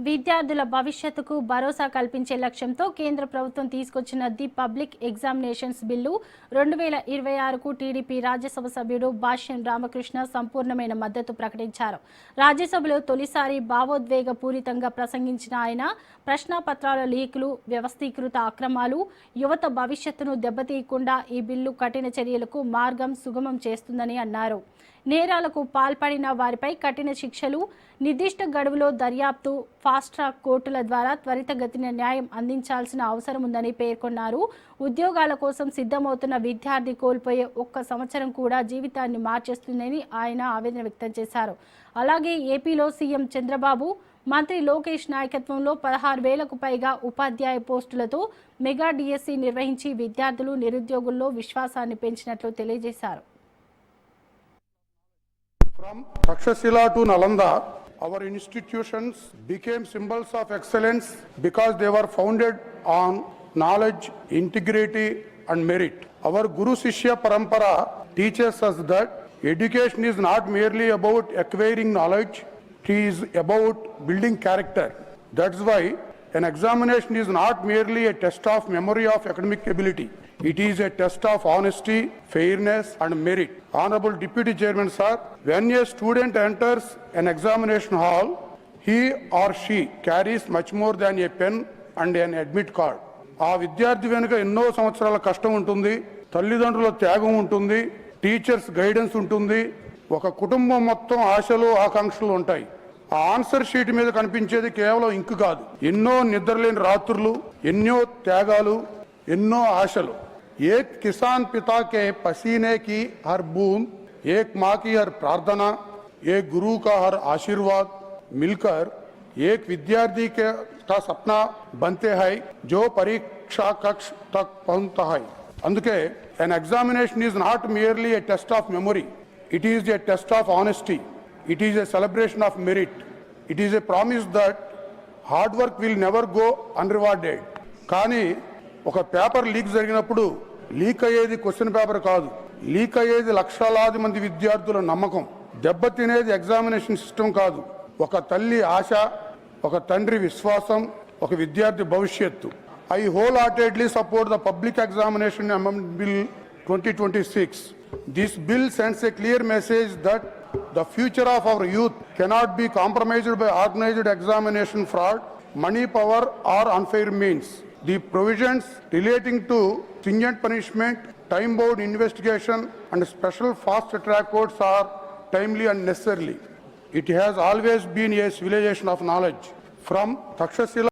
విద్యార్థుల భవిష్యత్తుకు భరోసా కల్పించే లక్ష్యంతో కేంద్ర ప్రభుత్వం తీసుకొచ్చిన ది పబ్లిక్ ఎగ్జామినేషన్స్ బిల్లు 2026కు టీడీపీ రాజ్యసభ సభ్యుడు భాష్యం రామకృష్ణ సంపూర్ణమైన మద్దతు ప్రకటించారు. రాజ్యసభలో తొలిసారి భావోద్వేగ పూరితంగా ప్రసంగించిన ఆయన ప్రశ్నాపత్రాల లీకులు, వ్యవస్థీకృత అక్రమాలు, యువత భవిష్యత్తును దెబ్బతీయకుండా ఈ బిల్లు కఠిన చర్యలకు మార్గం సుగమం చేస్తుందని అన్నారు. నేరాలకు పాల్పడిన వారిపై కఠిన శిక్షలు, నిర్దిష్ట గడువులో దర్యాప్తు, ఫాస్ట్ ట్రాక్ కోర్టుల ద్వారా త్వరితగతిన న్యాయం అందించాల్సిన అవసరం ఉందని పేర్కొన్నారు. ఉద్యోగాల కోసం సిద్ధమవుతున్న విద్యార్థి కోల్పోయే ఒక్క సంవత్సరం కూడా జీవితాన్ని మార్చేస్తుందని ఆయన ఆవేదన వ్యక్తం చేశారు. అలాగే ఏపీలో సీఎం చంద్రబాబు, మంత్రి లోకేష్ నాయకత్వంలో 16,000కు పైగా ఉపాధ్యాయ పోస్టులతో మెగా డిఎస్సి నిర్వహించి విద్యార్థులు, నిరుద్యోగుల్లో విశ్వాసాన్ని పెంచినట్లు తెలియజేశారు. From Takshashila to Nalanda, our institutions became symbols of excellence because they were founded on knowledge, integrity and merit. Our Guru Shishya Parampara teaches us that education is not merely about acquiring knowledge, it is about building character. That's why an examination is not merely a test of memory of academic ability. It is a test of honesty, fairness and merit. Honorable Deputy Chairman Sir, when a student enters an examination hall, he or she carries much more than a pen and an admit card. ఆ విద్యార్థి వెనుక ఎన్నో సంవత్సరాల కష్టం ఉంటుంది, తల్లిదండ్రుల త్యాగం ఉంటుంది, టీచర్స్ గైడెన్స్ ఉంటుంది, ఒక కుటుంబం మొత్తం ఆశలు ఆకాంక్షలు ఉంటాయి. ఆ ఆన్సర్ షీట్ మీద కనిపించేది కేవలం ఇంకు కాదు, ఎన్నో నిద్రలేని రాత్రులు, ఎన్నో త్యాగాలు, ఎన్నో ఆశలు. एक किसान पिता के पसीने की हर बूंद, एक माँ की हर प्रार्थना, एक गुरु का हर आशीर्वाद मिलकर एक विद्यार्थी का सपना बनते हैं जो परीक्षा कक्ष तक पहुंचता है. अंदुके an examination is not merely a test of memory, it is a test of honesty, it is a celebration of merit, it is a promise that hard work will never go unrewarded. కానీ ఒక paper leak జరిగినప్పుడు leak అయ్యేది question paper కాదు, leak అయ్యేది లక్షలాది మంది విద్యార్థుల నమ్మకం. దెబ్బతినేది ఎగ్జామినేషన్ సిస్టమ్ కాదు, ఒక తల్లి ఆశ, ఒక తండ్రి విశ్వాసం, ఒక విద్యార్థి భవిష్యత్తు. I whole heartedly support the public examination amendment bill 2026. This bill sends A clear message that the future of our youth cannot be compromised by organized examination fraud, money, power or unfair means. The provisions relating to stringent punishment, time-bound investigation and special fast-track courts are timely and necessary. It has always been a civilization of knowledge. From Takshashila